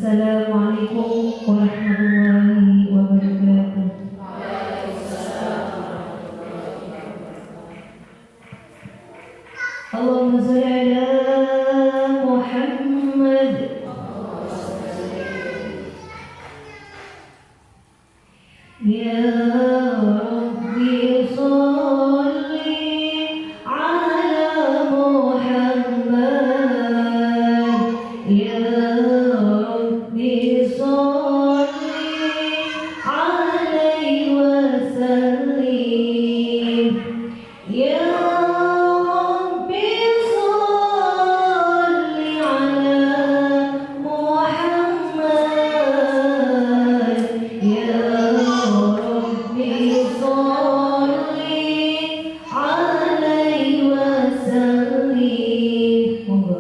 Assalamualaikum warahmatullahi wabarakatuh. Allahumma shalli ala Muhammad. Ya Rabbi shalli ala Muhammad. يا ربي صل على محمد يا ربي صل عليه وسلم. Monggo.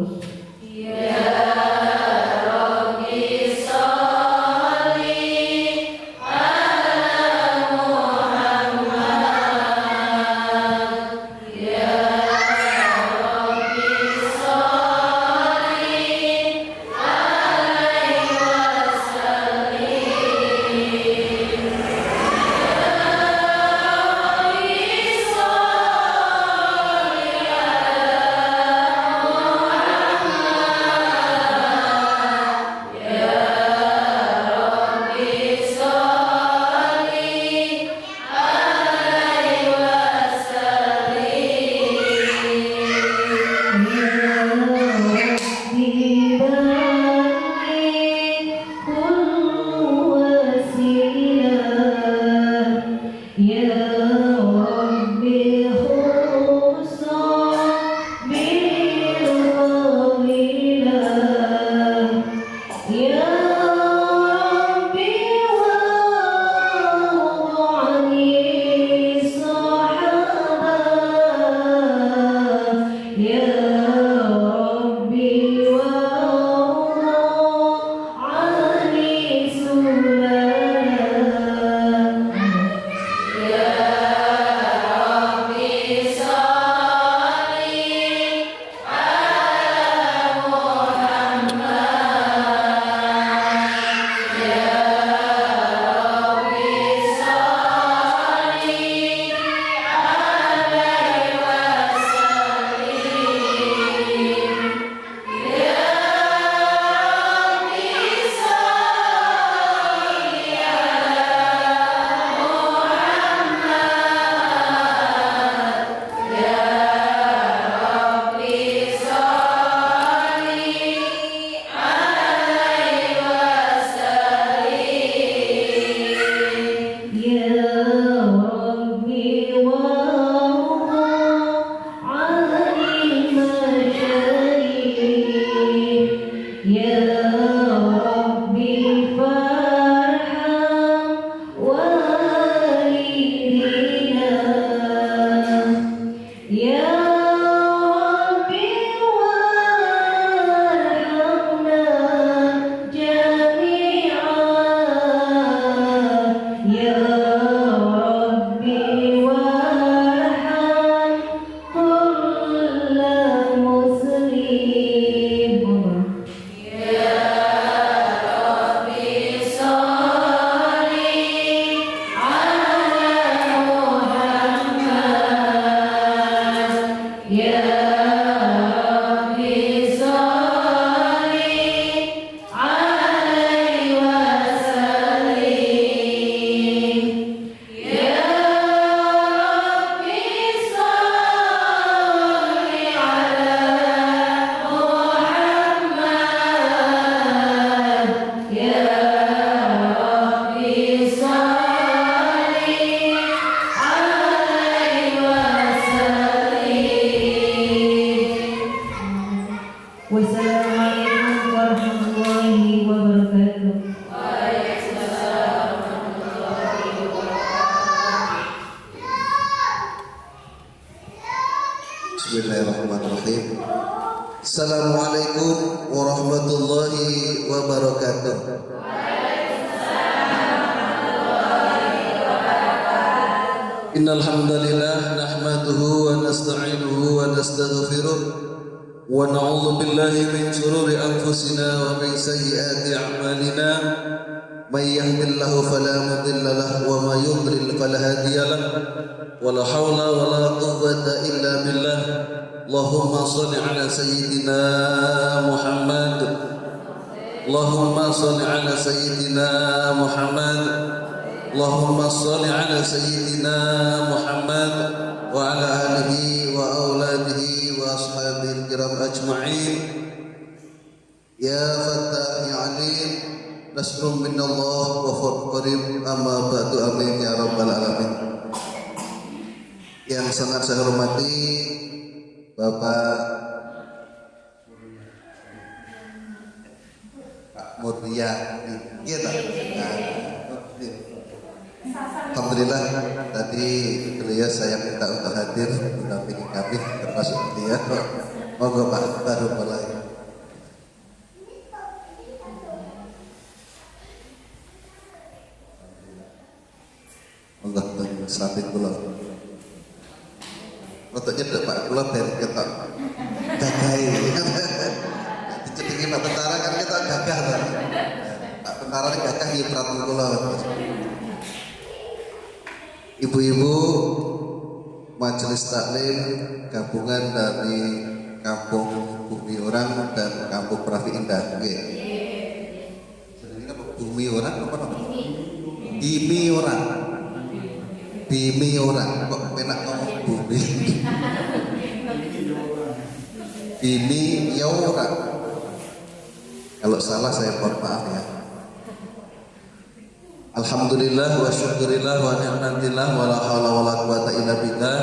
Wassalamualaikum warahmatullahi wabarakatuh. Bismillahirrahmanirrahim. Assalamualaikum warahmatullahi wabarakatuh. Innal hamdalillah nahmaduhu wa nasta'inuhu wa nastaghfiruh wa na'udzu billahi min shururi anfusina wa min sayyiati a'malina may yahdihillahu fala mudilla lahu wa may yudlil fala hadiya lahu wa la haula wa la quwwata illa billah. Allahumma shalli ala sayyidina Muhammad. Allahumma shalli ala sayyidina Muhammad. Allahumma shalli ala sayyidina Muhammad wa ala alihi wa auladihi wa ashabihi kiram ajma'in. Ya Fattah ya Alim, nasrun minallah wa fadl qarib, amma ba'du, amin ya rabbal alamin. Yang sangat saya hormati Bapak Murdia, iya tak? Alhamdulillah tadi beliau saya minta untuk hadir mendampingi kami termasuk beliau. Monggo Pak, baru mulai. Allah sampai kula. Rotoknya tidak Pak kula ben ketok gagai. Dicedengi Pak tentara kan kita gagah kan. Pak tentara ini gagah ya pratu kula. Ibu-ibu majelis taklim gabungan dari Kampung Bumi Orang dan Kampung Prafi Indah. Nggih. Jenenge apa? Bumi Orang apa namanya? Bimi Orang. Bimi Orang. Kok penak ngomong bumi? Bimi ya Orang. Kalau salah saya mohon maaf ya. Alhamdulillah wa syukurillah wa ni'matillah wa la haula wa la quwata illa billah.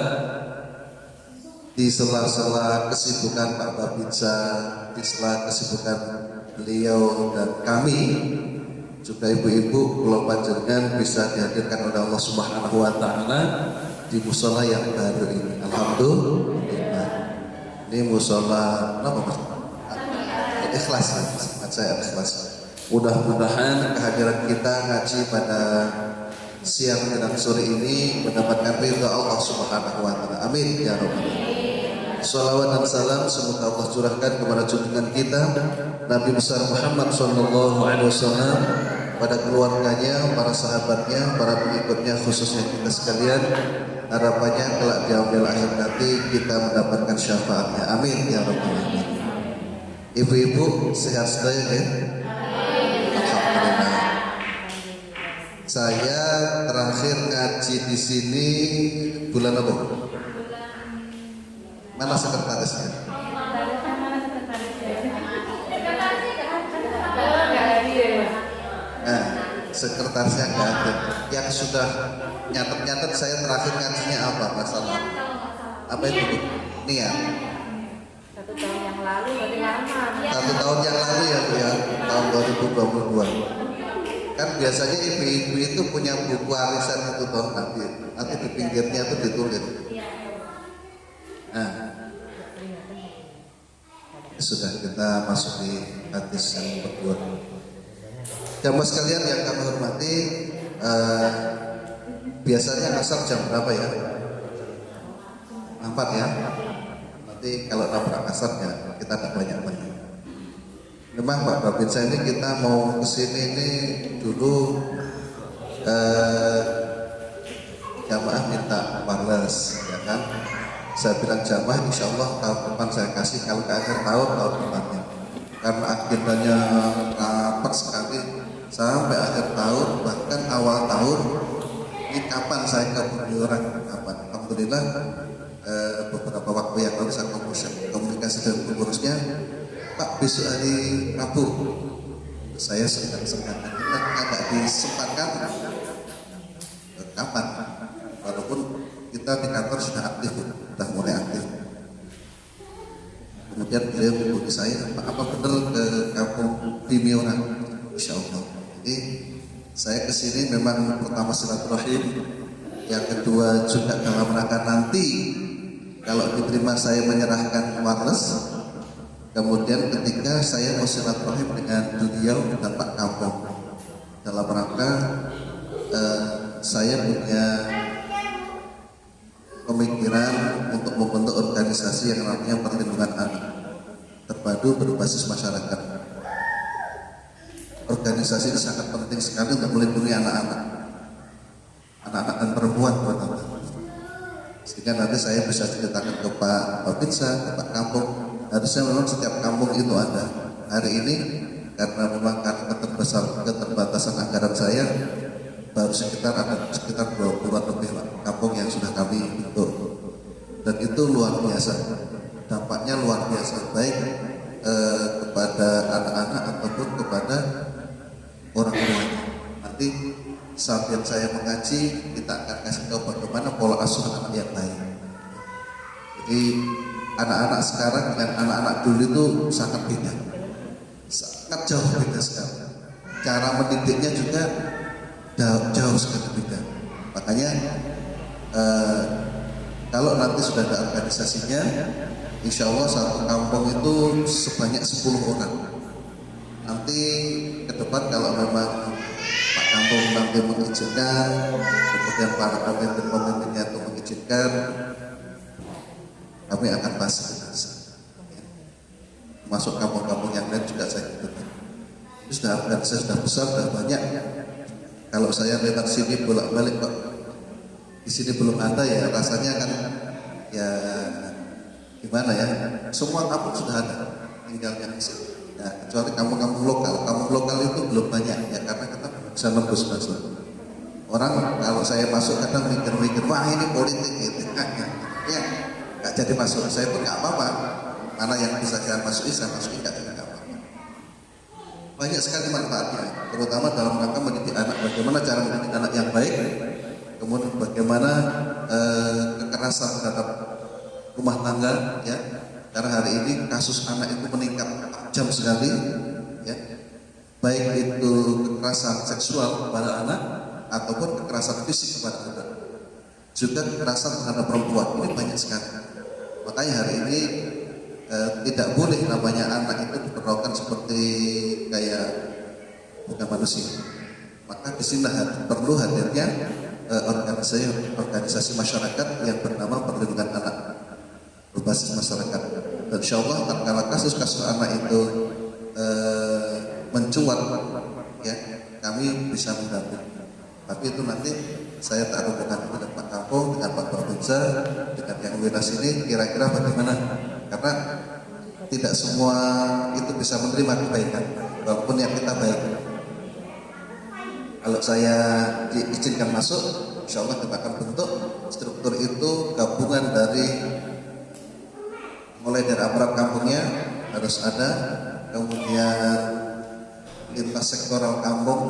Di sela-sela kesibukan Pak Babinsa, di sela kesibukan beliau dan kami juga ibu-ibu kula panjenengan bisa dihadirkan oleh Allah Subhanahu wa taala di musala yang baru ini. Alhamdulillah. Ini musala apa Mas? Ikhlas ya, saya ikhlas. Mudah-mudahan kehadiran kita ngaji pada siang dan sore ini mendapatkan ridha Allah Subhanahu wa taala. Amin ya rabbal alamin. Shalawat dan salam semoga Allah curahkan kepada junjungan kita Nabi besar Muhammad sallallahu alaihi wasallam, pada keluarganya, para sahabatnya, para pengikutnya khususnya kita sekalian. Harapannya kelak di yaumil akhir nanti kita mendapatkan syafaatnya. Amin ya rabbal alamin. Ibu-ibu sehat sedaya ya? Alhamdulillah. Saya terakhir ngaji di sini bulan apa? Mana sekretarisnya? Nah, sekretarisnya nggak ada. Yang sudah nyatet-nyatet saya terakhir ngajinya apa masalah? Apa itu Bu? Niat. 1 tahun yang lalu berarti lama. 1 tahun yang lalu ya Bu ya, tahun 2022. Kan biasanya ibu-ibu itu punya buku arisan itu toh nanti di pinggirnya itu ditulis. Nah, sudah kita masuk di hadis yang kedua. Jamaah sekalian yang kami hormati, biasanya asar jam berapa ya? 4 ya. Nanti kalau nabrak asarnya kita tidak banyak-banyak. Memang Pak Babinsa ini kita mau kesini ini dulu jamaah minta wireless ya kan. Saya bilang jamaah insya Allah tahun depan saya kasih, kalau ke akhir tahun depannya, karena agendanya rapat sekali sampai akhir tahun bahkan awal tahun. Ini kapan saya ke Bumi Orang, kapan? Alhamdulillah beberapa waktu yang lalu saya komunikasi dengan pengurusnya, Pak besok hari Rabu saya sedang agak disempatkan kapan, walaupun kita di kantor sudah aktif, sudah mulai aktif. Kemudian beliau menghubungi saya, Pak apa benar ke Kampung Bumi Orang? Insya Allah. Jadi saya kesini memang pertama silaturahim, yang kedua juga dalam rangka nanti kalau diterima saya menyerahkan wireless. Kemudian ketika saya mau silaturahim dengan beliau dan Pak Kampung dalam rangka saya punya pemikiran untuk membentuk organisasi yang namanya perlindungan anak terpadu berbasis masyarakat. Organisasi ini sangat penting sekali untuk melindungi anak-anak dan perempuan terutama. Sehingga nanti saya bisa ceritakan ke Pak Babinsa, ke Pak Kampung. Harusnya memang setiap kampung itu ada. Hari ini karena memang karena keterbatasan anggaran saya, baru sekitar 20-an lebih kampung yang sudah kami bentuk. Dan itu luar biasa. Dampaknya luar biasa, baik kepada anak-anak ataupun kepada orang tuanya. Nanti saat yang saya mengaji, kita akan kasih tahu bagaimana pola asuh anak yang baik. Jadi anak-anak sekarang dengan anak-anak dulu itu sangat beda, sangat jauh beda sekali. Cara mendidiknya juga jauh sekali beda. Makanya kalau nanti sudah ada organisasinya, insya Allah satu kampung itu sebanyak 10 orang. Nanti ke depan kalau memang Pak Kampung nanti mengizinkan, kemudian para pemimpin-pemimpinnya itu mengizinkan, kami akan fasilitasi. Masuk kampung-kampung yang lain juga saya ikuti. Itu sudah organisasi sudah besar, sudah banyak. Kalau saya lewat sini bolak-balik kok di sini belum ada, ya rasanya kan ya gimana ya, semua kampung sudah ada, tinggalnya di sini. Ya, kecuali kampung-kampung lokal itu belum banyak ya, karena kita bisa nembus masuk. Orang kalau saya masuk kadang mikir-mikir, wah ini politik gitu, ya nggak jadi masuk. Saya pun nggak apa-apa, mana yang bisa saya masuki saya masuki, nggak apa-apa. Banyak sekali manfaatnya, terutama dalam rangka mendidik anak. Bagaimana cara mendidik anak yang baik, kemudian bagaimana kekerasan terhadap rumah tangga, ya. Karena hari ini kasus anak itu meningkat tajam sekali, ya. Baik itu kekerasan seksual kepada anak ataupun kekerasan fisik kepada anak, juga kekerasan terhadap perempuan, ini banyak sekali. Makanya hari ini tidak boleh namanya anak itu diperlakukan seperti kayak bukan manusia. Maka disinilah perlu hadirnya organisasi masyarakat yang bernama Perlindungan Anak berbasis masyarakat. Dan insya Allah tatkala kasus-kasus anak itu mencuat, ya kami bisa membantu. Tapi itu nanti saya taruh dengan Pak Kampung, dengan Pak Babinsa, dengan yang wilayah sini kira-kira bagaimana. Karena tidak semua itu bisa menerima kebaikan, walaupun yang kita baik. Kalau saya diizinkan masuk, insya Allah kita akan bentuk struktur itu gabungan dari mulai dari aparat kampungnya harus ada, kemudian lintas sektoral kampung,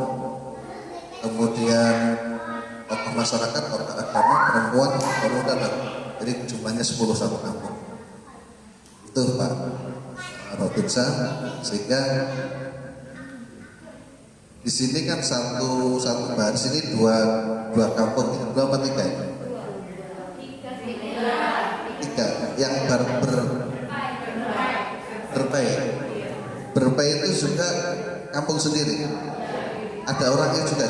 kemudian tokoh masyarakat, tokoh agama, perempuan, pemuda, jadi jumlahnya 10 satu kampung. Itu Pak Robinsa, sehingga di sini kan satu baris ini dua kampung, ya? 2 apa 3 ya? 3 yang berpai itu juga kampung sendiri, ada orangnya juga.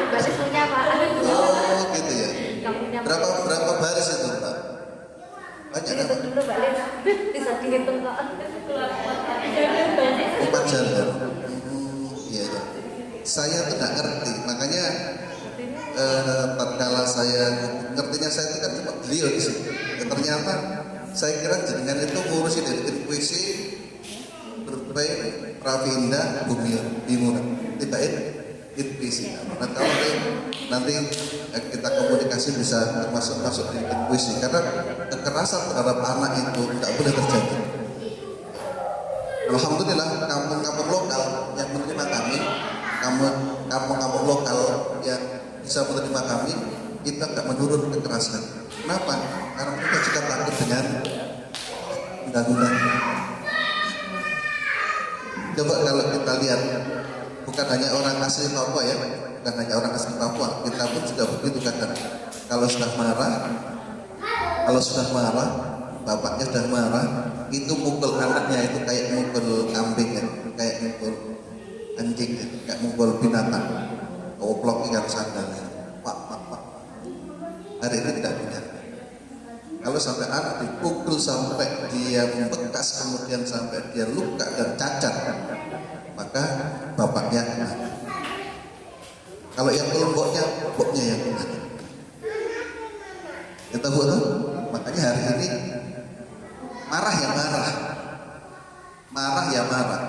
Baris punya Pak. Oh gitu ya. Kampungnya Berapa baris itu Pak? Banyak kan? dihitung dulu Pak Lin. Bisa dihitung kok. 4 jalan. Iya ya. Saya tidak ngerti, makanya tatkala saya ngertinya saya itu kan cuma beliau di sini. Ya, ternyata saya kira jenengan itu ngurusin dari intuisi berbaik Pravinda Bumi Timur, tidak intuisi. Nah, kalau nanti kita komunikasi bisa masuk di intuisi, karena kekerasan terhadap anak itu tidak boleh terjadi. Alhamdulillah kampung-kampung lokal yang menerima kami, kampung-kampung lokal yang bisa menerima kami, kita tidak menurun kekerasan. Kenapa? Karena kita juga takut dengan undang-undang. Coba kalau kita lihat, bukan hanya orang asli Papua ya, bukan hanya orang asli Papua, kita pun juga begitu kadang. Kalau sudah marah, bapaknya sudah marah, itu mukul anaknya itu kayak mukul kambing ya, kayak mukul anjing ya, kayak mukul binatang, oplok ikan sandalnya, pak. Hari ini tidak benar. Kalau sampai anak dipukul sampai dia membekas, kemudian sampai dia luka dan cacat, maka bapaknya kena. Kalau yang kelompoknya yang kena. Kita buat, makanya hari ini marah ya marah,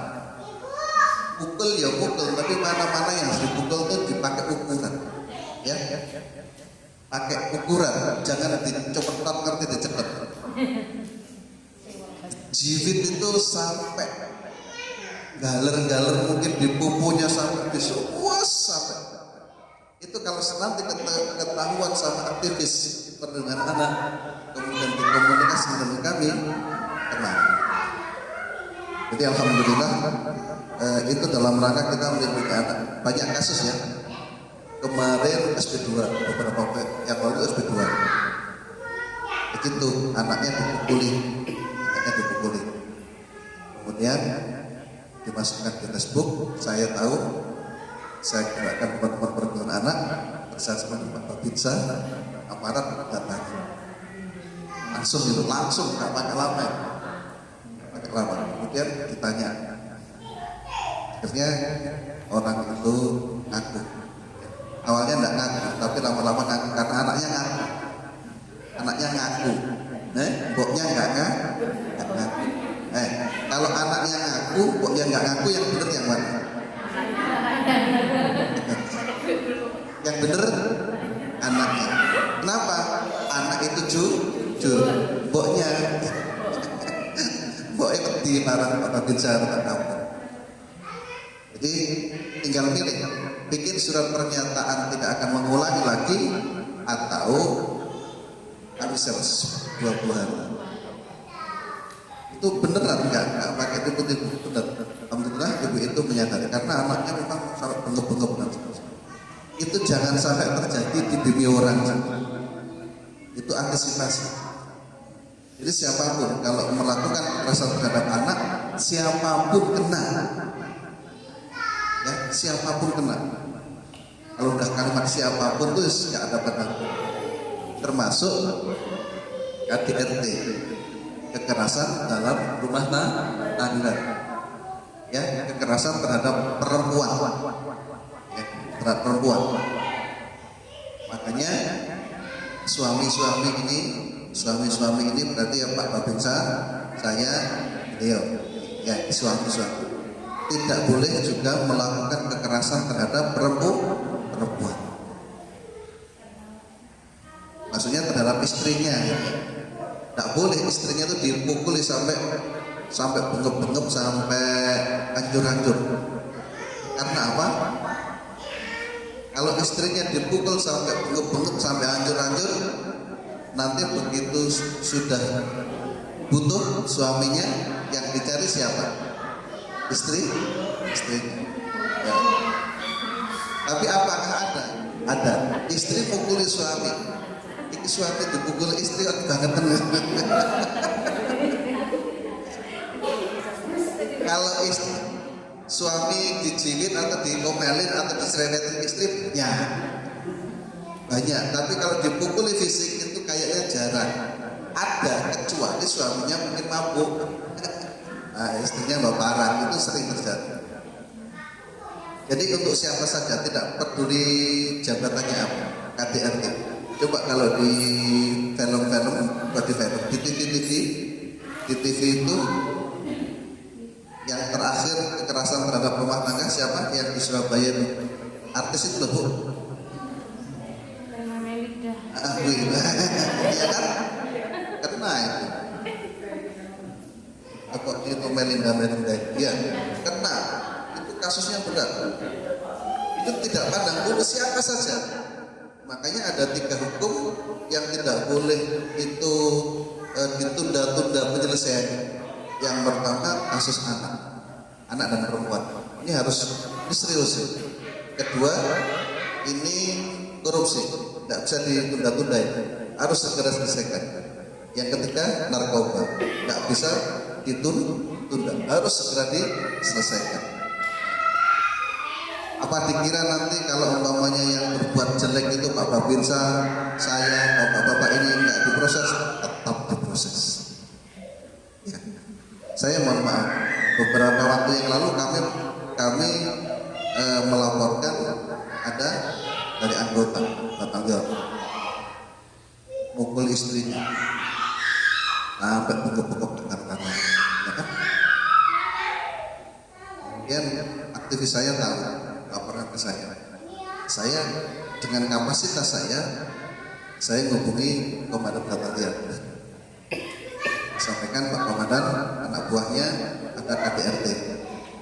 pukul ya pukul, tapi mana-mana yang harus dipukul itu dipakai ukuran, ya, pakai ukuran, jangan dicepetan, ngerti dicepet. Jiwit itu sampai galer mungkin di pupunya sampai di semua sampai Itu kalau nanti ketahuan sama aktivis perlindungan anak, kemudian dikomunikasi dengan kami, kena. Jadi alhamdulillah itu dalam rangka kita melindungi anak. Banyak kasus ya. Kemarin SP2, beberapa yang lalu SP2. Begitu anaknya dipukuli. Kemudian dimasukkan ke Facebook, saya tahu, saya gerakkan teman-teman perlindungan anak bersama dengan Pak Babinsa, aparat datang. Langsung nggak pakai lama. Kemudian ditanya, akhirnya orang itu ngaku. Awalnya enggak ngaku, tapi lama-lama ngaku karena anaknya ngaku. Mboknya enggak ngaku. Kalau anaknya ngaku, mboknya enggak ngaku, yang benar yang mana? Yang benar anaknya. Kenapa? Anak itu jujur, mboknya di barang Pak Babinsa kamu. Jadi tinggal pilih, bikin surat pernyataan tidak akan mengulangi lagi atau habis 20 hari. Itu beneran enggak pakai tipu-tipu, bener. Alhamdulillah ibu itu menyadari karena anaknya memang sangat bengep-bengep dan sebagainya. Itu jangan sampai terjadi di dunia orang. Itu antisipasi. Jadi siapapun kalau melakukan kekerasan terhadap anak, siapapun kena. Ya, siapapun kena. Kalau udah kalimat siapapun tuh nggak ada benar. Termasuk KDRT, kekerasan dalam rumah tangga. Ya, kekerasan terhadap perempuan. Ya, terhadap perempuan. Makanya suami-suami ini berarti ya Pak Babinsa, saya, beliau, ya suami-suami tidak boleh juga melakukan kekerasan terhadap perempuan. Maksudnya terhadap istrinya, ya. Tidak boleh istrinya itu dipukuli sampai bengep-bengep, sampai hancur-hancur. Karena apa? Kalau istrinya dipukul sampai bengep-bengep, sampai hancur-hancur, nanti begitu sudah butuh suaminya, yang dicari siapa? Istrinya. Ya. Tapi apakah ada istri pukuli suami? Ini suami dipukul istri banget. Kalau suami dijilid atau dikomelin atau diserewetin istri, ya banyak. Tapi kalau dipukuli fisik itu kayaknya jarang. Ada, kecuali suaminya mungkin mabuk. Nah, istrinya bawa parah, itu sering terjadi. Jadi untuk siapa saja, tidak peduli jabatannya apa, KDRT. Coba kalau di film-film, di TV itu yang terakhir kekerasan terhadap rumah tangga siapa? Yang di Surabaya itu artis itu loh, Bu. Iya kan? Kena itu. Apa itu Melinda? Iya, kena. Itu kasusnya berat. Itu tidak pandang bulu siapa saja. Makanya ada 3 hukum yang tidak boleh itu ditunda-tunda penyelesaiannya. Yang pertama kasus anak dan perempuan. Ini serius. Kedua, ini korupsi, tidak bisa ditunda-tunda, harus segera selesaikan. Yang ketiga, narkoba, tidak bisa ditunda, harus segera diselesaikan. Apa dikira nanti kalau umpamanya yang berbuat jelek itu Pak Babinsa, saya, bapak-bapak ini nggak diproses? Tetap diproses. Ya. Saya mohon maaf, beberapa waktu yang lalu kami melaporkan ada dari anggota tetangga mukul istrinya sampai bengkok-bengkok dengar tangan, ya kan? Kemudian aktivis saya tahu, laporan ke saya dengan kapasitas saya menghubungi komandan batalion, sampaikan Pak Komandan, anak buahnya ada KDRT,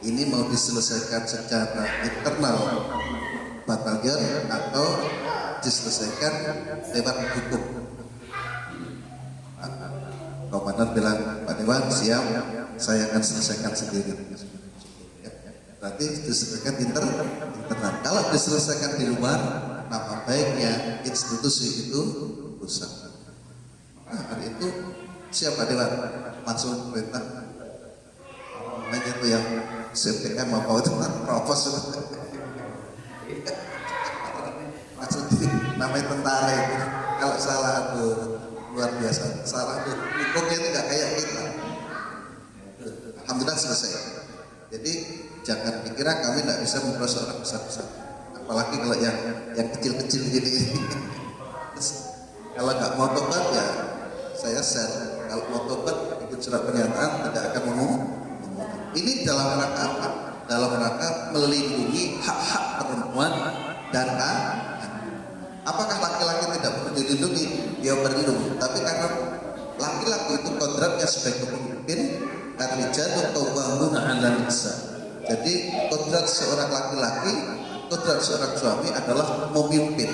ini mau diselesaikan secara internal batalion atau diselesaikan lewat hukum. Komandan bilang, Pak Dewan siap, saya akan selesaikan sendiri. Berarti diselesaikan internal. Kalau diselesaikan di luar, nama baiknya institusi itu rusak. Nah, hari itu siapa Dewan? Langsung perintah. Namanya itu yang CPM apa itu propos maksud namanya tentara itu. Kalau salah aduh luar biasa, salah tuh hukumnya itu nggak kayak kita. Alhamdulillah selesai. Jadi jangan pikiran kami nggak bisa memproses orang besar-besar, apalagi kalau yang kecil-kecil gini. Terus, kalau nggak mau tobat ya saya share. Kalau mau tobat ikut surat pernyataan tidak akan ngomong. Ini dalam rangka apa? Dalam rangka melindungi hak-hak perempuan dan anak. Apakah laki-laki tidak perlu dilindungi? Ya perlu. Tapi karena laki-laki itu kodratnya sebagai pemimpin, ar-rijalu qawwamuna 'alan nisa. Jadi kodrat seorang laki-laki, kodrat seorang suami adalah memimpin.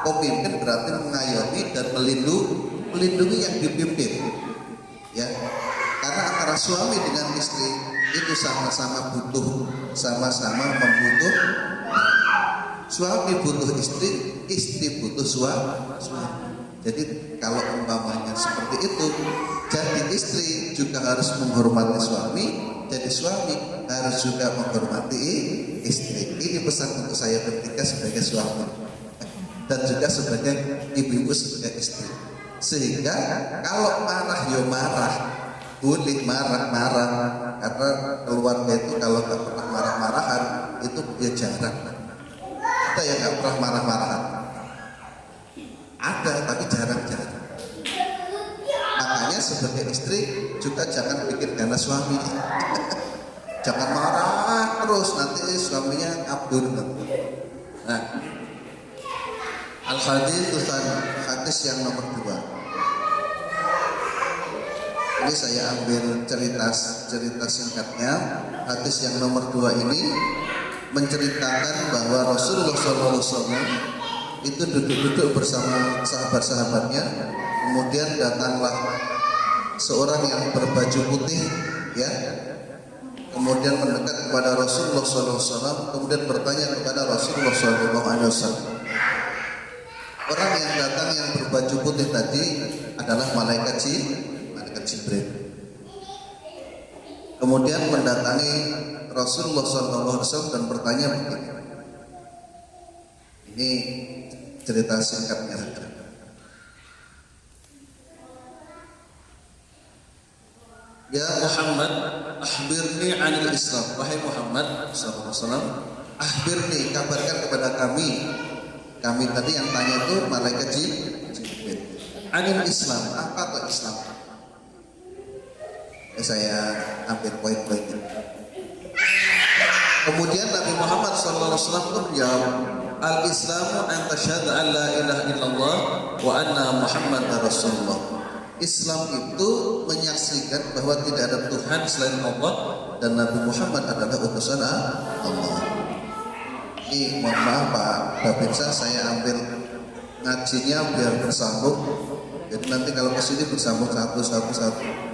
Pemimpin berarti mengayomi dan melindungi yang dipimpin. Ya. Karena antara suami dengan istri itu sama-sama butuh, sama-sama membutuh. Suami butuh istri, istri butuh suami. Jadi kalau umpamanya seperti itu, jadi istri juga harus menghormati suami, jadi suami harus juga menghormati istri. Ini pesan untuk saya bertiga sebagai suami dan juga sebagai ibu-ibu sebagai istri. Sehingga kalau marah ya marah, boleh marah-marah, karena keluarga itu kalau nggak pernah marah-marahan itu ya jarang. Ada yang nggak pernah marah-marahan? Ada, tapi jarang-jarang. Makanya sebagai istri juga jangan bikin ganas suami. Jangan marah terus, nanti suaminya abdur. Nah, hadis yang nomor 2. Ini saya ambil cerita singkatnya. Hadis yang nomor 2 ini menceritakan bahwa Rasulullah SAW itu duduk-duduk bersama sahabat-sahabatnya. Kemudian datanglah seorang yang berbaju putih, ya. Kemudian mendekat kepada Rasulullah SAW, kemudian bertanya kepada Rasulullah SAW. Orang yang datang yang berbaju putih tadi adalah malaikat Jibril. Kemudian mendatangi Rasulullah SAW dan bertanya begini. Ini cerita singkatnya. Ya Muhammad, akhbirni 'anil Islam. Wahai Muhammad SAW, akhbirni, kabarkan kepada kami. Kami tadi yang tanya itu malaikat Jibril. 'Anil Islam. Apa itu Islam? Saya ambil poin-poinnya. Kemudian Nabi Muhammad SAW pun menjawab, Al-Islamu an tasyhadu an la ilaha illallah wa anna Muhammadar Rasulullah. Islam itu menyaksikan bahwa tidak ada Tuhan selain Allah dan Nabi Muhammad adalah utusan Allah. Ini mohon maaf Pak Babinsa, saya ambil ngajinya biar bersambung. Jadi nanti kalau kesini bersambung satu.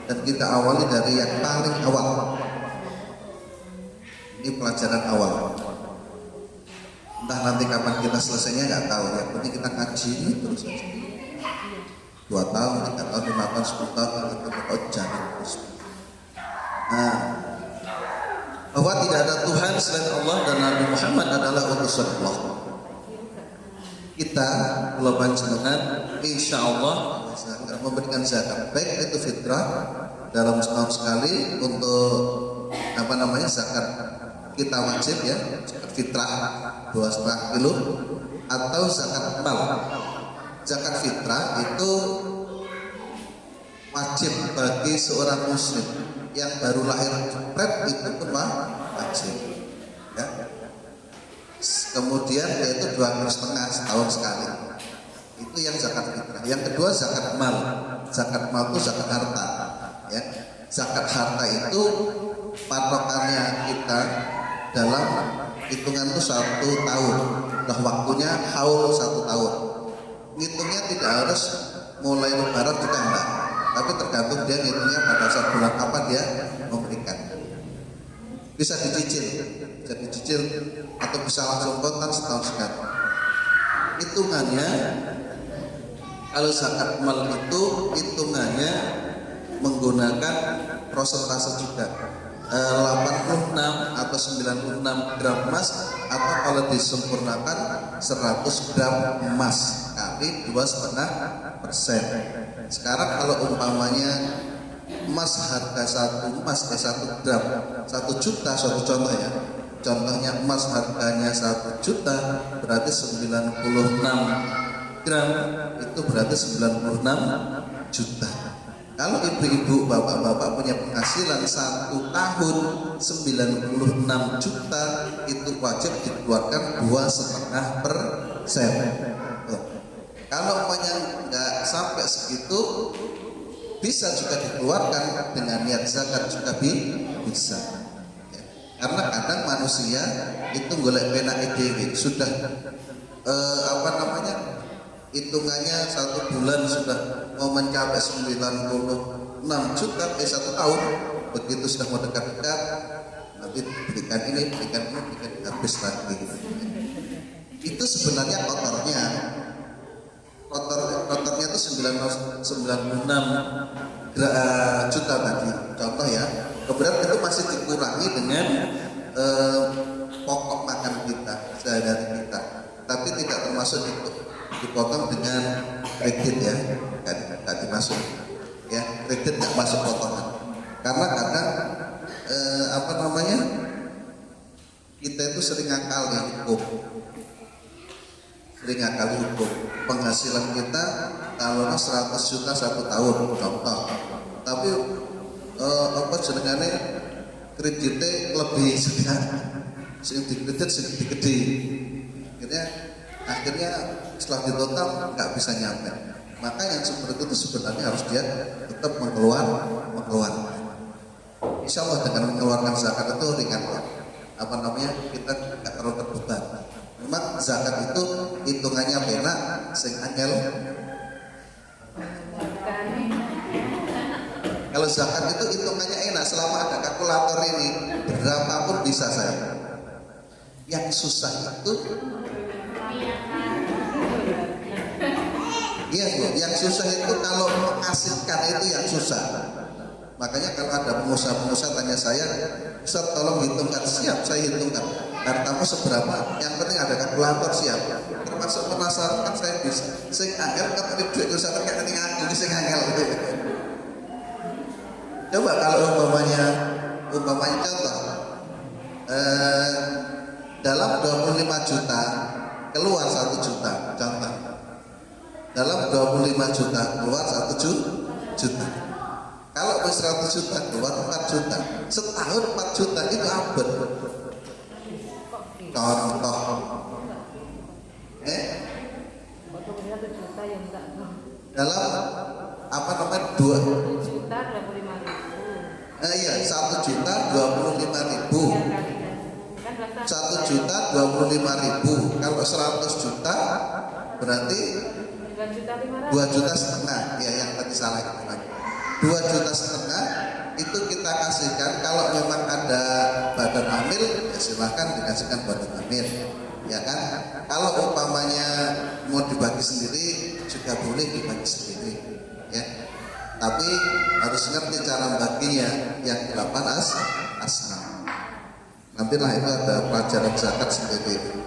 Dan kita awali dari yang paling awal. Ini pelajaran awal. Entah nanti kapan kita selesainya nggak tahu. Yang penting kita ngaji ini terus saja. 2 tahun, 3 tahun, 5 tahun, 10 tahun, kita pokoknya jangan terus. Nah, bahwa tidak ada Tuhan selain Allah dan Nabi Muhammad adalah utusan Allah. Kita kalau panjenengan insya Allah memberikan zakat, baik itu fitrah dalam setahun sekali untuk zakat kita wajib ya, zakat fitrah 2,5 kilo atau zakat mal. Zakat fitrah itu wajib bagi seorang muslim yang baru lahir jepret, itu pun wajib ya. Kemudian yaitu 2,5 setahun sekali, itu yang zakat fitrah. Yang kedua zakat mal. Zakat mal itu zakat harta ya. Zakat harta itu patokannya kita dalam hitungan itu 1 tahun. udah waktunya haul 1 tahun. Ngitungnya tidak harus mulai lebaran juga enggak, tapi tergantung dia ngitungnya pada saat bulan apa dia memberikan. Bisa dicicil atau bisa langsung kontan setahun sekali. Hitungannya kalau zakat mal itu hitungannya menggunakan prosentase juga, 86 atau 96 gram emas, atau kalau disempurnakan 100 gram emas kali 2,5%. Sekarang kalau umpamanya emas harga 1 gram 1 juta, suatu contoh ya, contohnya emas harganya 1 juta berarti 96 gram itu berarti 96 juta. Kalau ibu-ibu, bapak-bapak punya penghasilan 1 tahun 96 juta, itu wajib dikeluarkan 2,5%. Kalau umpamanya nggak sampai segitu, bisa juga dikeluarkan dengan niat zakat juga bisa. Ya. Karena kadang manusia itu golek pena EDW sudah hitungannya 1 bulan sudah mau mencapai 96 juta 1 tahun, begitu sudah mau dekat-dekat nanti berikan ini habis lagi. Itu sebenarnya kotornya itu 96 juta tadi contoh ya, kemudian itu masih dikurangi dengan pokok makan kita sehari-hari kita, tapi tidak termasuk itu dipotong dengan kredit ya, nggak dimasuk ya, kredit nggak masuk potongan. Karena kadang kita itu sering ngakali hukum. Penghasilan kita kalau 100 juta 1 tahun contoh, tapi jenengane kreditnya lebih juga, sing dikredit sing digede, akhirnya setelah ditotal nggak bisa nyampe. Maka yang seperti itu sebenarnya harus dia tetap mengeluarkan. Insya Allah dengan mengeluarkan zakat itu ringan ya. Kita nggak terlalu terbeban. Memang zakat itu hitungannya pena sing angel. Kalau zakat itu hitungannya enak, selama ada kalkulator ini berapapun bisa saya. Yang susah itu iya Bu, yang susah itu kalau mengasihkan itu yang susah. Makanya kalau ada pengusaha-pengusaha tanya saya, Ustaz tolong hitungkan, siap saya hitungkan. Hartamu seberapa? Yang penting ada kalkulator, siap. Termasuk penasaran kan saya bisa. Sing angel kan tadi duit Ustaz kayak tadi aku sing angel. Coba kalau umpamanya contoh, dalam 25 juta keluar 1 juta contoh. Dalam 25 juta keluar 1 juta. Kalau 100 juta keluar 4 juta. Setahun 4 juta itu abad. Contoh. Dalam 2 juta 25.000. Iya, 1 juta 25.000. 1 juta 25.000. Kalau 100 juta berarti 2 juta setengah. Ya, yang tadi salah itu lagi. 2 juta setengah itu kita kasihkan. Kalau memang ada badan amil, ya silahkan dikasihkan badan amil, ya kan. Kalau umpamanya mau dibagi sendiri juga boleh dibagi sendiri, ya. Tapi harus ngerti cara baginya yang 8 asnaf. Nantilah itu ada pelajaran zakat sendiri.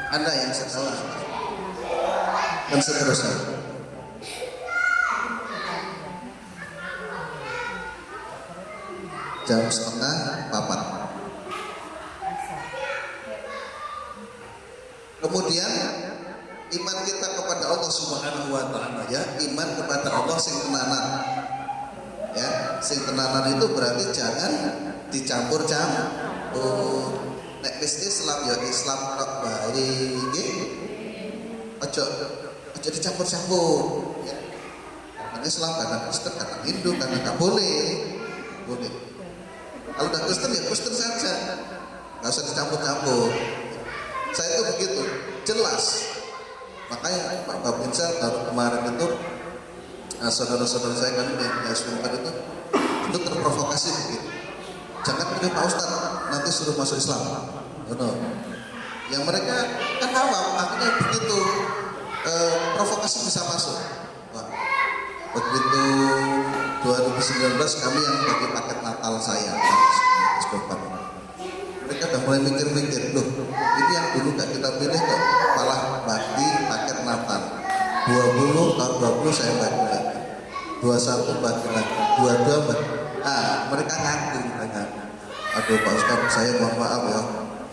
Ada yang salah dan seterusnya. Jam 3:30. Kemudian iman kita kepada Allah Subhanahu wa taala, ya, iman kepada Allah sing tenanan. Ya, sing tenanan itu berarti jangan dicampur-campur. Nek wis Islam ya Islam tok bae nggih. Aja dicampur-campur, ya. Karena Islam kadang Kristen, kadang Hindu, kadang enggak boleh. Kalau udah Kristen ya Kristen saja. nggak usah dicampur-campur. Saya itu begitu, jelas. Makanya Pak Babinsa baru kemarin itu saudara-saudara saya kan yang Sultan itu terprovokasi begitu. Jangan pilih Pak Ustadz, nanti suruh masuk Islam. No. Yang mereka kan awam, akhirnya begitu provokasi bisa masuk. Wah, begitu 2019 kami yang bagi paket Natal saya, mereka udah mulai mikir-mikir, loh ini yang dulu gak kita pilih kok malah bagi paket Natal. 20 tahun 20 saya bagi lagi, 21 bagi lagi, 22 bagi. Mereka ngaku. Aduh Pak Ustadz, saya mohon maaf ya,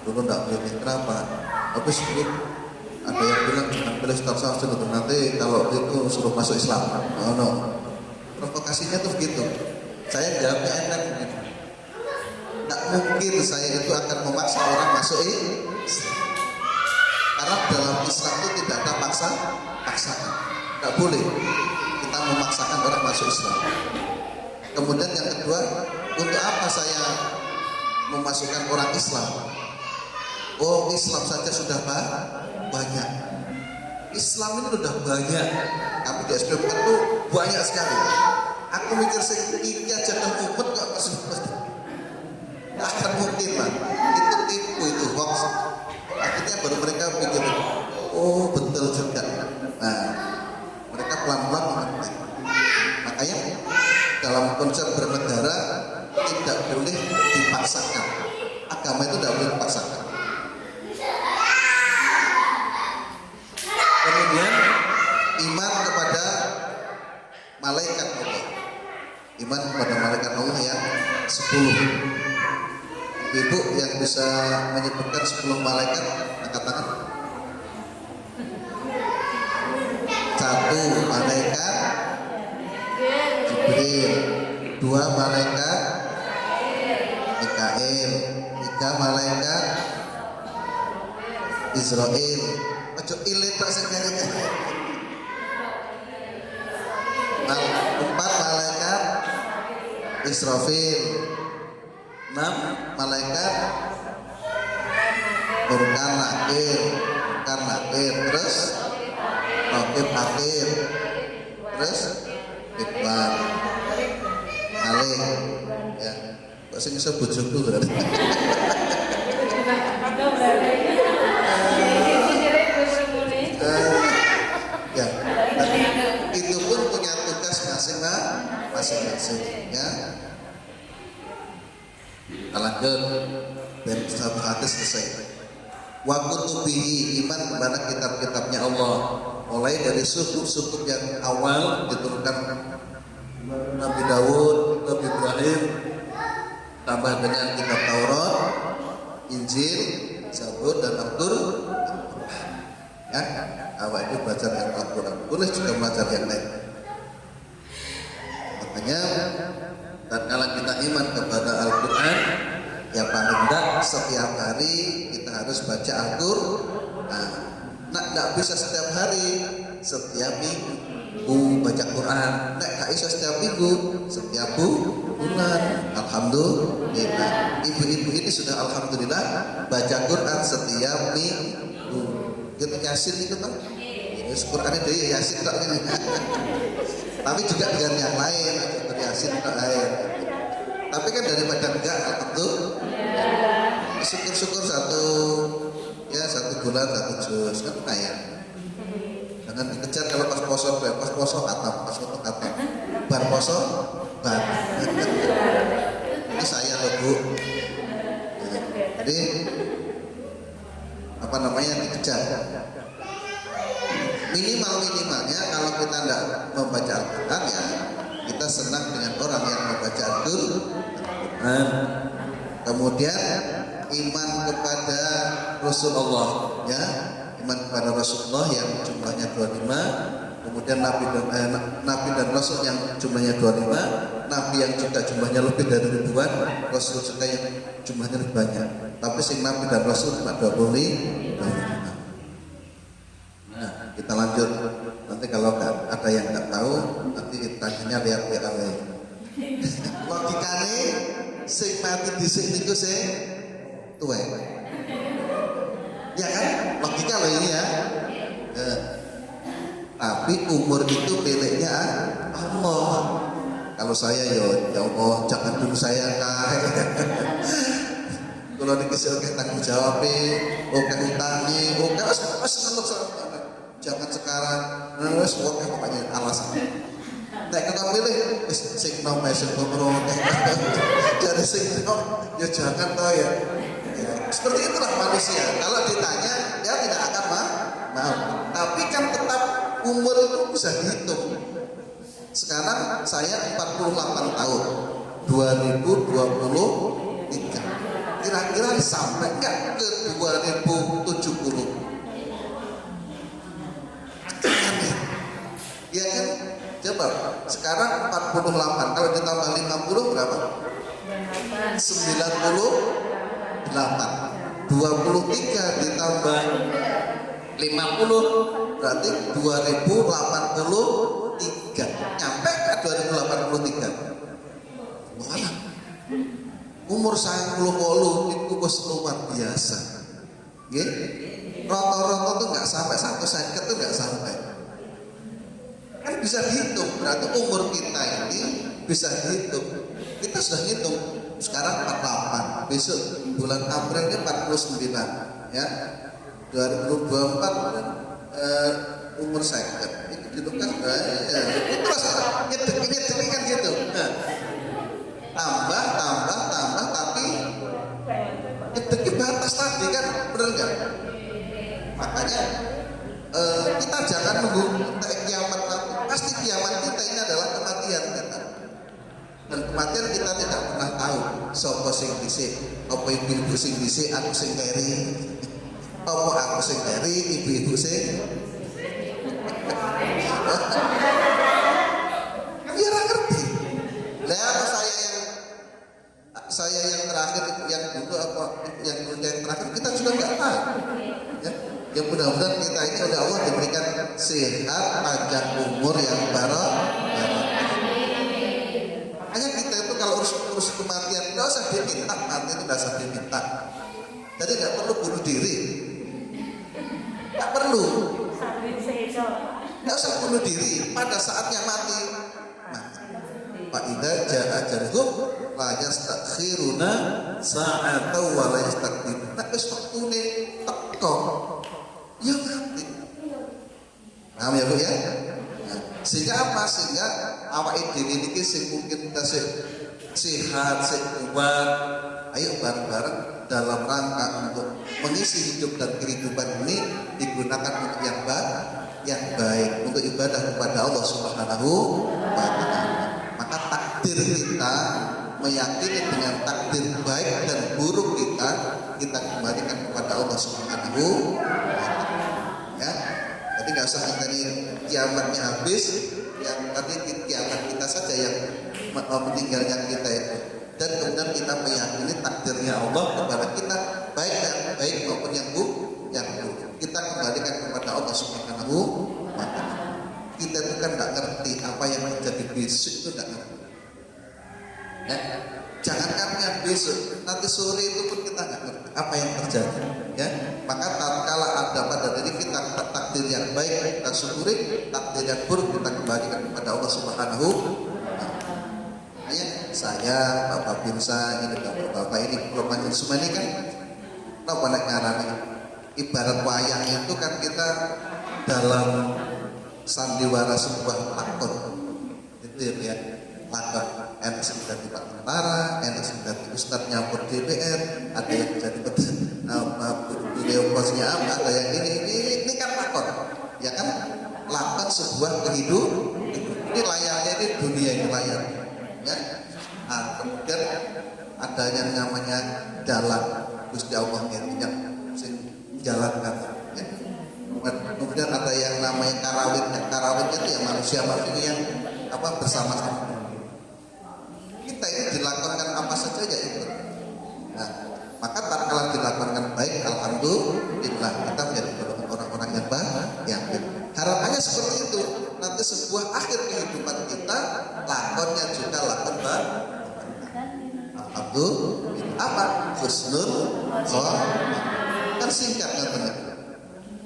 dulu gak pilih. Kenapa? Habis itu ada yang bilang jangan pilih Ustadz Samsul itu, nanti kalau itu suruh masuk Islam. No. Provokasinya tuh begitu. Saya jawabnya enak begini. Nggak mungkin saya itu akan memaksa orang masuk Islam. Karena dalam Islam itu tidak ada paksaan. Nggak boleh kita memaksakan orang masuk Islam. Kemudian yang kedua, untuk apa saya memasukkan orang Islam? Oh, Islam saja sudah banyak. Islam ini sudah banyak. Tapi di SPM itu banyak sekali. Aku mikir iki aja kan umat kok masuk. Nggak akan mungkin lah. Itu tipu, itu hoax. Akhirnya baru mereka pikir, oh betul juga. Nah, mereka pelan-pelan mengerti. Makanya dalam konsep bernegara tidak boleh dipaksakan. Agama itu tidak boleh dipaksakan. Kemudian iman kepada malaikat Allah. Iman kepada malaikat Allah yang 10. Ibu yang bisa menyebutkan 10 malaikat, angkat tangan. 1 malaikat Jibril, 2 malaikat Mikail, 3 malaikat Israel. Ojo ilit tak sekali-kali. 4 malaikat Israfil, 6 malaikat Urkan Nakir, terus Rokib Akhir, terus Iqbal Malik. Ya, kok sing iso bojoku berarti. Ya, itu pun punya tugas masing-masing ya. Kita lanjut dan satu hadis selesai. Wa kutubihi, iman kepada kitab-kitabnya Allah, mulai dari suku-suku yang awal diturunkan Nabi Daud, Nabi Ibrahim, tambah dengan kitab Taurat, Injil, Zabur dan Al-Qur'an. Ya, awak itu belajar yang Al-Qur'an, boleh juga belajar yang lain. Makanya tatkala kita iman kepada Al-Quran, ya paling tidak setiap hari kita harus baca Al-Quran. Nggak bisa setiap hari, setiap minggu baca Quran. Nggak bisa setiap minggu, setiap bulan. Alhamdulillah, ibu-ibu ini sudah alhamdulillah baca Quran setiap minggu. Kita Yasin itu kan? Quran itu ya Yasin tak ini. Tapi juga dengan yang lain, ada Yasin tak lain. Tapi kan daripada enggak itu syukur-syukur satu bulan 1 juz kan kayak. Jangan dikejar kalau pas poso khatam, pas foto khatam. Bar poso bar. Ini saya loh Bu. Jadi apa namanya dikejar. Minimalnya kalau kita tidak membaca Al-Quran ya kita senang dengan orang yang membaca Al-Quran. Kemudian iman kepada Rasulullah ya, iman kepada Rasulullah yang jumlahnya 25. Kemudian Nabi dan Rasul yang jumlahnya 25. Nabi yang juga jumlahnya lebih dari ribuan, Rasul juga yang jumlahnya lebih banyak. Tapi sing Nabi dan Rasul cuma 25. Kita lanjut. Nanti kalau ada yang nggak tahu, nanti tanya lihat WA. Logikane sing mati dhisik niku sing tuwek. Tapi umur itu miliknya Allah. Kalau saya ya Allah jangan dulu saya kae. Kalau dikasih oke tanggung jawab, oke utangi, oke wes jangan sekarang, wes oke pokoknya alasan. Nek kita pilih, sing nom sing pemrote, jadi sing nom, ya jangan toh ya. Seperti itulah manusia. Kalau ditanya, dia tidak akan mau. Tapi kan tetap umur itu bisa dihitung. Sekarang saya 48 tahun, 2023. Kira-kira sampai nggak ke 2070? Ya kan? Coba sekarang 48, kalau ditambah 50 berapa? 98. 23 ditambah 50 berarti 2083. Nyampe ke 2083? Wah, umur saya 10 itu bos luar biasa. Rata-rata tuh nggak sampai 1 second tuh nggak sampai. Kan bisa dihitung, berarti umur kita ini bisa dihitung. Kita sudah hitung sekarang 48, besok bulan April ini 49, ya 2024 umur saya itu ditukar terus nyedek kan gitu. Tambah tapi nyedeknya batas tadi kan, bener nggak? Makanya kita jangan nunggu kiamat nanti. Pasti kiamat kita ini adalah kematian kita. Dan kematian kita tidak pernah tahu. Sopo sing dhisik, apa ibu-ibu sing dhisik, aku sing keri. Apa aku sing keri, ibu-ibu sing. Ya ora ngerti. Lah apa saya yang terakhir, yang dulu apa yang terakhir kita juga nggak tahu. Ya. Yang mudah-mudahan kita ini oleh Allah diberikan sehat, panjang umur yang barokah. Makanya kita itu kalau urus kematian nggak usah diminta, mati itu nggak usah diminta. Jadi nggak perlu bunuh diri, nggak perlu. Nggak usah bunuh diri pada saatnya mati. Pak Ida ja'a ajaluhum la yastakhiruna sa'atan wa la yastaqdimun. Nek wis wektune teko ya mati. Paham ya Bu ya? Sehingga apa? Sehingga awake dhewe niki sing mungkin tasih sehat, sing kuat, ayo bareng-bareng dalam rangka untuk mengisi hidup dan kehidupan ini digunakan untuk yang baik, untuk ibadah kepada Allah Subhanahu wa taala. Maka takdir kita meyakini dengan takdir baik dan buruk kita kembalikan kepada Allah Subhanahu wa taala. Ya. Jadi nggak usah ngenteni kiamatnya habis, yang tapi kiamat kita saja yang meninggalnya kita itu. Dan kemudian kita meyakini takdirnya Allah kepada kita, baik yang baik maupun yang buruk. Kita kembalikan kepada Allah Subhanahu wa taala. Kita itu kan nggak ngerti apa yang terjadi besok, itu nggak ngerti. Ya, jangankan yang besok, nanti sore itu pun kita nggak ngerti apa yang terjadi. Ya, maka tatkala ada pada diri kita takdir yang baik kita syukuri, takdir yang buruk kita kembalikan kepada Allah Subhanahu wa taala. Saya, Bapak Binsa, ini Bapak ini, Bapak semua ini kan, apa nak ngarani? Ibarat wayang itu kan kita dalam sandiwara sebuah lakon, itu ya, lakon. Enak sing dadi Pak Tentara, enak sing dadi Ustadz nyampur DPR, ada yang jadi beliau bosnya apa, ada yang ini kan lakon, ya kan, lakon sebuah kehidupan. Ini layarnya ini dunia ini layar, ya. Nah, kemudian ada yang namanya jalan, Gusti Allah yang menjalankan. Ya. Kemudian ada yang namanya karawit itu yang manusia yang bersama-sama. Kita ini dilakukan apa saja ya itu. Nah, maka tatkala dilakukan baik, alhamdulillah kita menjadi orang-orang yang baik. Harapannya seperti itu. Nanti sebuah akhir kehidupan kita lakonnya juga lakon baik. Alhamdulillah. Apa? Husnul khotimah. Kan singkat katanya.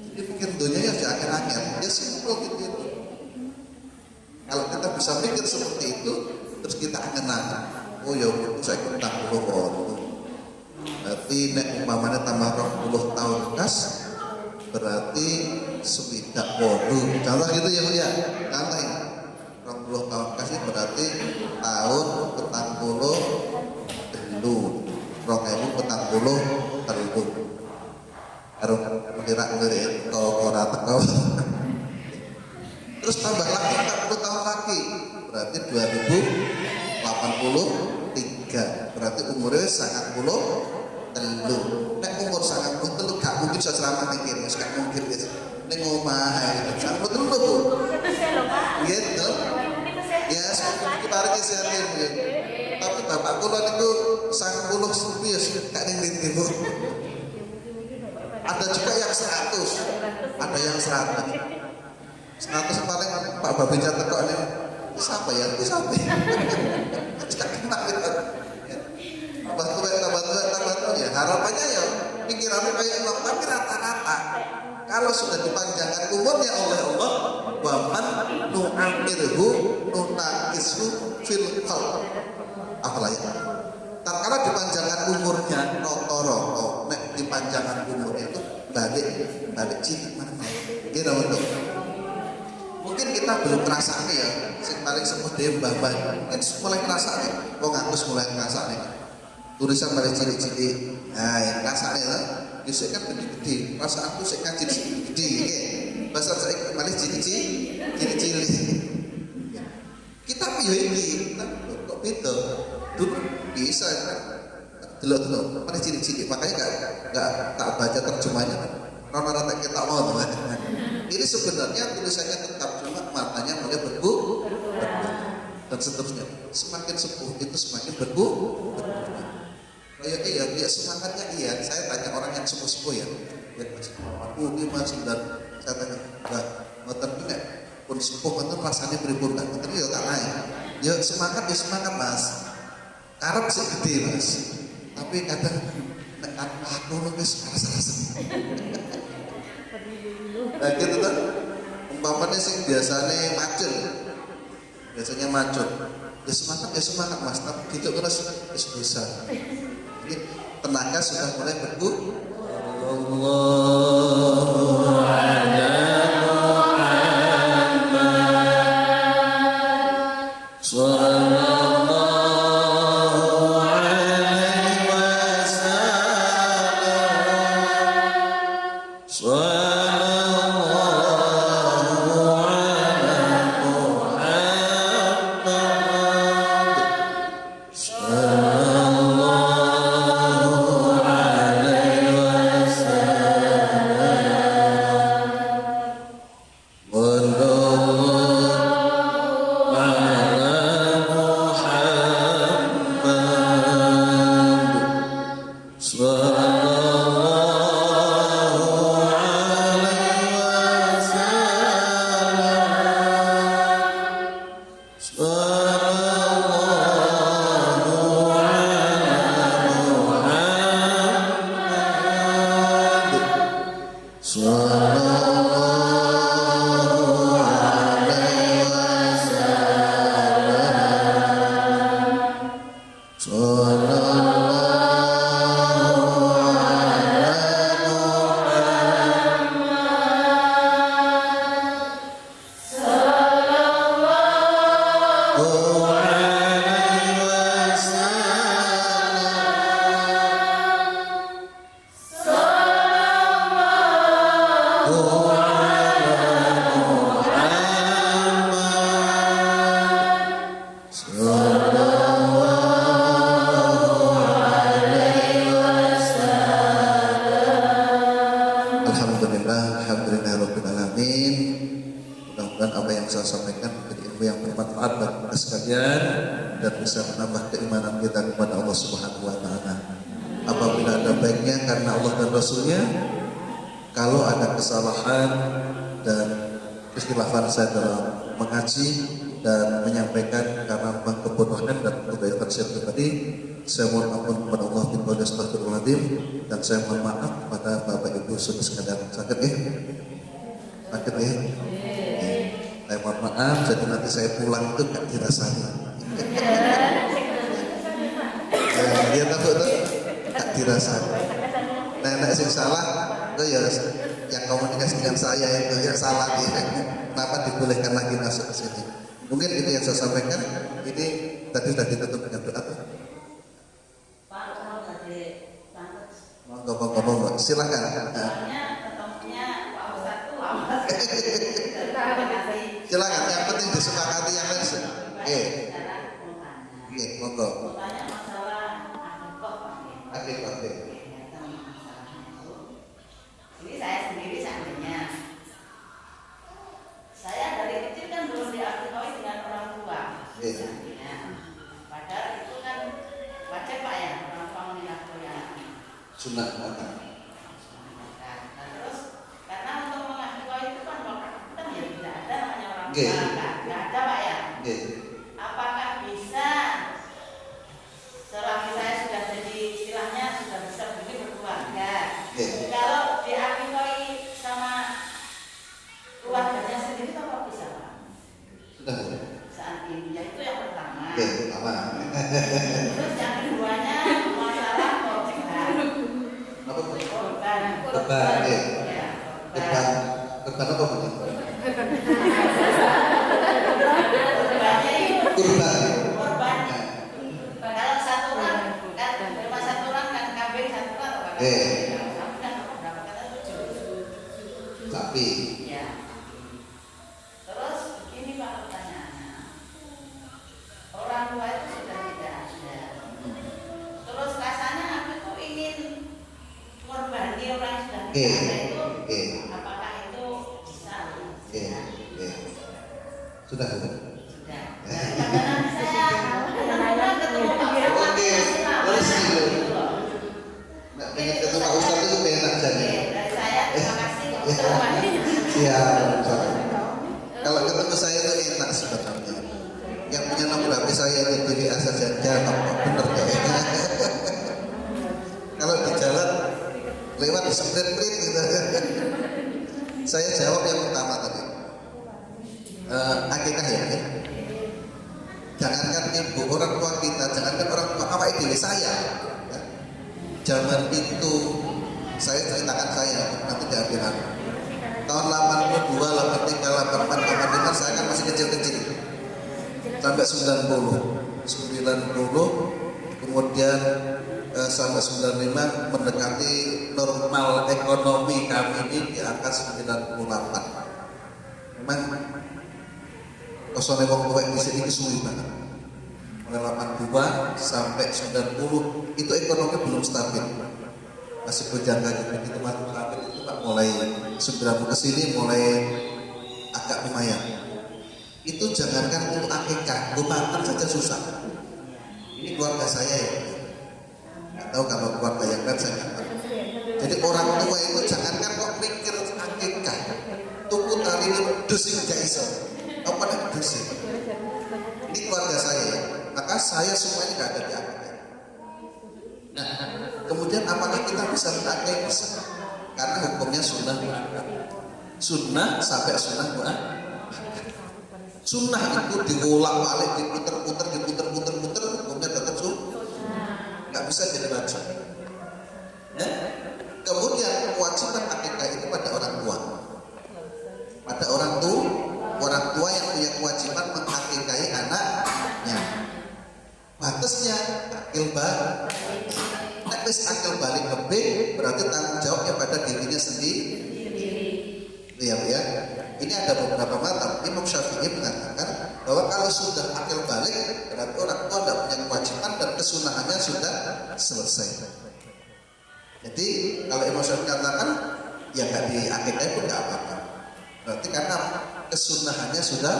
Jadi pikir dunia ya akhir-akhir. Ya simpel gitu. bisa mikir seperti itu, terus kita angen-angen. Oh ya, saya ketang dulu. Berarti nek umpamanya tambah 20 tahun kas, berarti sepidak waduh. Contoh gitu ya Bu ya. Contoh ini 20 tahun kas ini berarti tahun petang puluh telu. 2040 telu. Karo kira ngeri ora teko. Terus tambah lagi 40 tahun lagi, berarti 2083. Berarti umurnya 93. Nek umur 93 gak mungkin bisa ceramah ning kene, gak mungkin wis. Ning omah ae 93 Bu. Gitu. Ya, seperti kemarin kesehatan Bu. Tapi bapak kula niku 90 ya gak ning ndi Bu. Ada juga yang 100, ada yang 100 paling Pak Babinca tekok ini siapa ya? Itu siapa ya? Tidak kenal gitu. Tambah tua ya harapannya ya pikirannya kayak ulang, tapi rata-rata kalau sudah dipanjangkan umurnya oleh Allah, waman nu'amirhu nunakishu fil khalq. Apalagi tatkala dipanjangkan umurnya roto-roto, nek dipanjangkan umurnya itu balik cilik mana? Gitu untuk mungkin kita belum terasa nih ya, sing paling sepuh dhewe mbah-mbah mungkin mulai terasa nih, wong ngatus mulai terasa nih. Tulisan mulai cilik-cilik. Nah, yang terasa nih lah. Yusuk kan gede-gede, masa aku sik ngaji gede nggih. Bahasa saya malah cilik-cilik. Kita piye iki? Kok beda? Dulu bisa delok-delok malah cilik-cilik. Makanya enggak tak baca terjemahnya. Karena rata kita mau teman. Ini sebenarnya tulisannya tetap, cuma matanya mulai berbu dan seterusnya. Semakin sepuh itu semakin berbu. Kayak iya semangatnya iya. Saya tanya orang yang sepuh ya masih 45 dan saya tanya, "Lah, ngoten iki nek pun sepuh ngoten rasane pripun?" Ngoten ya tak naik. Ya semangat Mas. Karep sik gede Mas. Tapi kadang nek aku wis rasa-rasa. Nah gitu tuh, umpamanya sih biasanya macul, ya semangat Mas, tapi gitu terus bisa. Jadi tenaga sudah mulai bergu. Allahu ala Muhammad sallallahu alaihi wasallam. Alhamdulillahirobbilalamin. Mudah-mudahan apa yang saya sampaikan menjadi ilmu yang bermanfaat bagi kita sekalian dan bisa menambah keimanan kita kepada Allah Subhanahu wa taala. Apabila ada baiknya karena Allah dan Rasulnya, kalau ada kesalahan dan kekhilafan saya dalam mengaji dan menyampaikan karena memang kebodohan dan kebaikan saya pribadi, saya mohon ampun kepada Allah bin Astagfirullahaladzim, dan saya mohon maaf kepada Bapak Ibu saudara sekalian. Sakit ya? Sakit ya? Saya mohon maaf, jadi nanti saya pulang itu gak dirasani. Dia takut tuh gak dirasani. Nenek sing salah itu ya yang komunikasi dengan saya itu yang salah dia. Kenapa dibolehkan lagi masuk ke sini? Mungkin itu yang saya sampaikan. Ini tadi sudah ditutup dengan doa tuh. Monggo, silakan. Silakan, yang penting disepakati yang lain. Oke, monggo. Oke. Ini saya sendiri seandainya saya dari kecil kan belum diakui dengan orang tua. Seandainya. Padahal itu kan wajar Pak ya, orang tua mengakui anak. Sunnah. Nah, terus karena untuk mengakui itu kan waktu ya tidak ada namanya orang Oke. tua, nggak ada Pak ya. Oke. Apakah bisa selagi saya sudah jadi istilahnya sudah bisa begini berkeluarga? Oke. Kalau diakui sama keluarganya sendiri apa bisa Pak? Sudah. Saat ini ya itu yang pertama. Oke, aman. Terus yang keduanya masalah korban. Apa Bu? Korban. Korban, oke. Ya, Korban apa Bu? Korbannya itu Kurban. korban. Kalau satu orang kan cuma satu orang kan kambing satu orang atau Oke. Satu kan berapa kata 7. Sapi. Ya. Terus ini Pak pertanyaannya. Orang tua itu sudah tidak ada. Terus rasanya aku tuh ingin korbani orang yang sudah tidak ada itu. Oke. Apakah itu bisa? Oke. Sudah. Sudah. Karena nanti saya ketemu Pak Ustadz. Oke. Terus gitu. Nggak pengen ketemu Pak Ustadz itu enak jadi. Dari saya terima kasih Pak Ustadz. Siap. Kalau ketemu saya itu enak sebenarnya. Yang punya nomor HP saya itu diri asal saja, bener kayaknya. Kalau di jalan lewat di sprint gitu. Saya jawab yang pertama tadi. Akikah ya. Jangankan ibu orang tua kita, jangankan orang tua awak dewe saya. Ya. Zaman itu saya ceritakan saya nanti di akhirat. Tahun 82, 83, 84, 85 saya kan masih kecil-kecil. Sampai 90, kemudian sampai 95 mendekati normal ekonomi kami ini di angka 98. Memang kosone wong tuwek di sini kesuwi banget. Mulai 82 sampai 90 itu ekonomi belum stabil. Masih berjangka begitu masuk stabil itu Pak mulai 90 ke sini mulai agak lumayan. Itu jangankan untuk akikah, untuk makan saja susah. Ini keluarga saya ya. Nggak tahu kalau keluarga yang lain saya nggak tahu. Jadi orang tua itu jangankan kok mikir akikah, tuku tali ini dusin gak iso. Apa nih dusin? Ini keluarga saya ya. Maka saya semuanya nggak ada di akikah. Nah, kemudian apakah kita bisa memakai? Bisa. Karena hukumnya sunnah muakkad. Sunnah sampai sunnah muakkad. Sunnah itu diulang-alik, diputer-puter, hukumnya tetap sunnah. Nggak bisa jadi wajib. Ya? Kemudian kewajiban akikah itu pada orang tua. Pada orang tua yang punya kewajiban mengakikahi anaknya. Batasnya akil balik. Akil balik lebih berarti tanggung jawabnya pada dirinya sendiri. Ya. Ini ada beberapa mazhab. Imam Syafi'i mengatakan bahwa kalau sudah akil balik berarti orang tua tidak punya kewajiban dan kesunahannya sudah selesai. Jadi kalau Imam Syafi'i katakan ya nggak diakikahi pun nggak apa-apa. Berarti karena kesunahannya sudah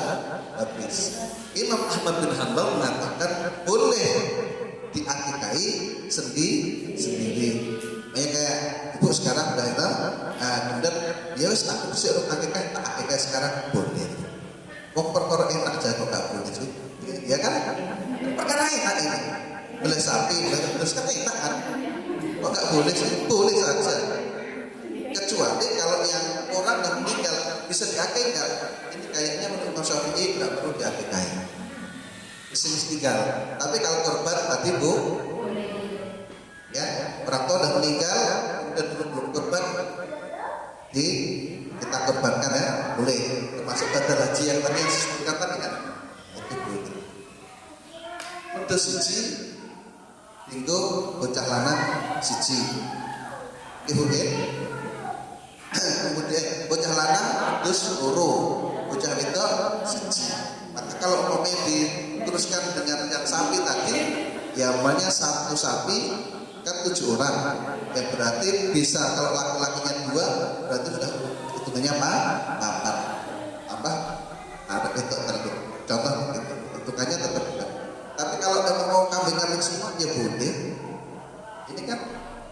habis. Imam Ahmad bin Hanbal mengatakan boleh diakikahi sendiri. Kayak ibu sekarang udah itu, kemudian ya wis aku sih urut akikah, tak akikah sekarang boleh. Kok perkara enak jago gak boleh sih? Ya kan? Perkara enak ini. Beli sapi, beli terus kan enak kan? Kok gak boleh sih? Boleh saja. Kecuali kalau yang orang yang meninggal bisa diakikah, ini kayaknya menurut Imam Syafi'i tidak perlu diakikahi. Mesti tinggal. Tapi kalau korban tadi Bu, ya orang tua sudah meninggal, kemudian belum kurban, kita korbankan ya, boleh. Termasuk badal haji yang tadi yang disebutkan tadi kan, itu boleh. Wedhus siji, tinggo bocah lanang siji. Ibu kemudian bocah lanang wedhus loro, bocah wedok siji. Maka kalau umpamanya diteruskan dengan yang sapi tadi, ya umpamanya satu sapi kan 7 orang, ya berarti bisa kalau laki-lakinya 2 berarti sudah hitungannya apa? Apa? Ada itu tertentu. Contoh gitu. Hitungannya tetap. Tapi kalau memang mau kambing-kambing semua ya boleh. Ini kan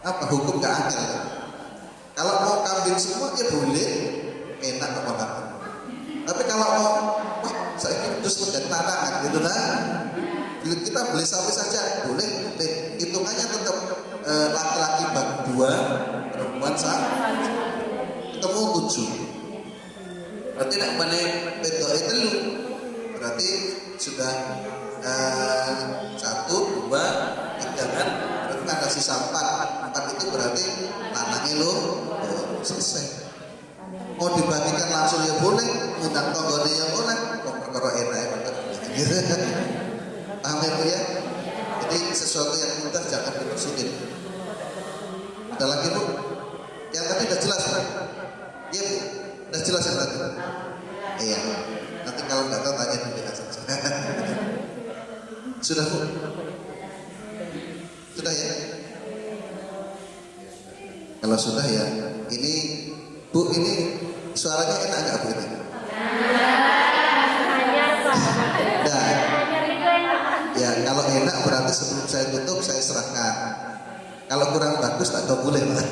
apa hukum gak adil. Kalau mau kambing semua ya boleh, enak apa enggak. Tapi kalau mau saya terus menjadi tanah gitu nah. Kita beli sapi saja boleh. Hitungannya tetap laki-laki bak 2, perempuan ketemu 7. Berarti nak mana betul itu berarti sudah 1, 2, 3 kan? Berarti ada sisa 4 itu berarti tanahnya lo selesai. Mau dibagikan langsung ya boleh, undang tonggone ya boleh, perkara enak ya. Paham ya Bu ya? Jadi sesuatu yang mudah jangan dipersulit. Ada lagi Bu? Yang tadi sudah jelas Bu? Iya Bu? Sudah jelas yang tadi? Iya. Nanti kalau nggak tahu tanya dulu saja. Sudah Bu? Sudah ya? Kalau sudah ya, ini Bu ini suaranya enak nggak Bu ini? Nah, ya kalau enak berarti sebelum saya tutup saya serahkan. Kalau kurang bagus tak tahu boleh Pak.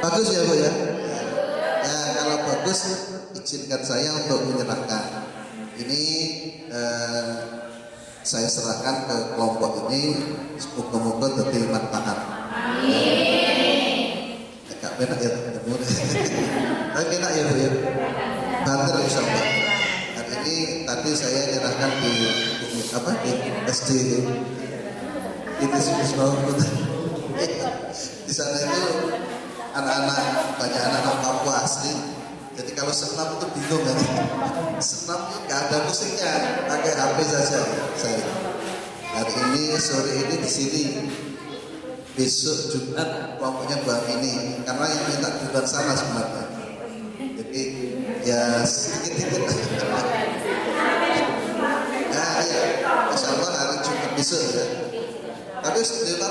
Bagus ya Bu ya. Ya kalau bagus izinkan saya untuk menyerahkan. Ini saya serahkan ke kelompok ini. Semoga-moga jadi manfaat. Agak enak ya teman-teman. Agak enak ya Bu ya. Banter insyaallah. Hari ini tadi saya nyerahkan di SD itu di sana itu anak-anak banyak anak-anak Papua asli. Jadi kalau senam itu bingung kan? Senam nggak ada musiknya, pakai HP saja saya. Hari ini sore ini di sini, besok Jumat kelompoknya Bang ini, karena yang minta di luar sana sebenarnya. Jadi ya sedikit-sedikit. Nah ya, insya Allah hari Jumat besok ya. Tapi sebentar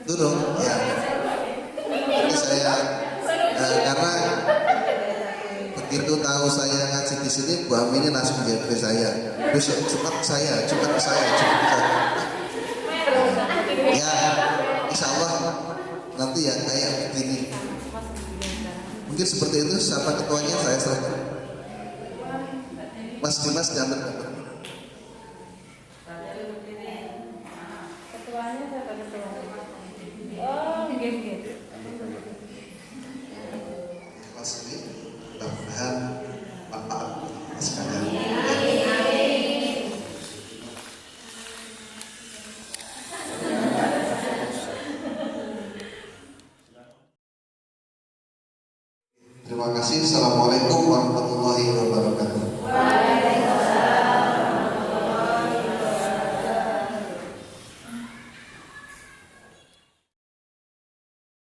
turun ya. Jadi saya karena begitu tahu saya ngaji di sini, Bu Ami ini langsung JP saya. Besok Jumat saya. Ya, insya Allah nanti ya kayak begini. Mungkin seperti itu. Siapa ketuanya saya serahkan. Mas Dimas jangan berkata. Ketuanya siapa ketuanya? Oh, gitu. Kelas ini mudah-mudahan manfaat sekalian. Terima kasih. Assalamualaikum warahmatullahi wabarakatuh.